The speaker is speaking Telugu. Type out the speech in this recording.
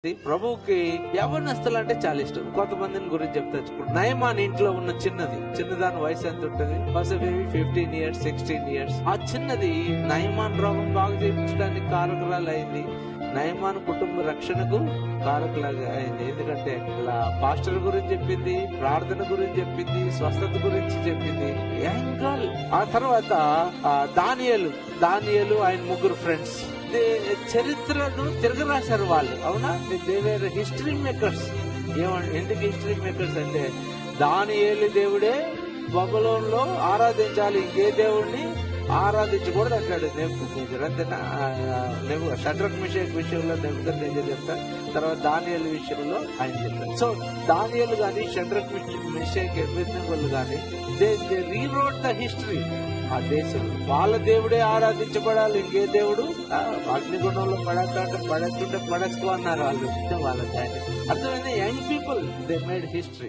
ప్రభువుకి యవనస్తులు అంటే చాలా ఇష్టం. కొంతమందిని గురించి చెప్తా. నయమాన్ ఇంట్లో ఉన్న చిన్నదాని వయసు ఎంత ఉంటుంది? Baby 15 years 16 years. ఆ చిన్నది నయమాన్ రోగం బాగు చేయించడానికి కారకురాలు అయింది. నయమాన్ కుటుంబ రక్షణకు కారకులాగా అయింది. ఎందుకంటే ఇలా పాస్టర్ గురించి చెప్పింది, ప్రార్థన గురించి చెప్పింది, స్వస్థత గురించి చెప్పింది. Young girl. ఆ తర్వాత దానియేలు ఆయన ముగ్గురు ఫ్రెండ్స్ చరిత్రను తిరగరాశారు వాళ్ళు. అవునా? దేవేర్ హిస్టరీ మేకర్స్. ఎందుకు హిస్టరీ మేకర్స్ అంటే దానియేలు దేవుడే బబులోనులో ఆరాధించాలి, ఇంకే దేవుడిని ఆరాధించకూడదు అంటాడు నెబుకద్నెజర్. అంతేనా? షడ్రక్ మిషక్ విషయంలో నెబుకద్నెజర్ చెప్తారు, తర్వాత దానియేలు విషయంలో ఆయన చెప్తారు. సో దానియేలు గాని, షడ్రక్ మిషక్ అబేద్నెగోలు గాని దే రీరోట్ ద హిస్టరీ. ఆ దేశం వాళ్ళ దేవుడే ఆరాధించబడాలి, ఇంకే దేవుడు అగ్నిగుండంలో పడేస్తుంటే పడేసుకో అన్నారు వాళ్ళు. వాళ్ళకి అర్థమైంది. Young people they made history.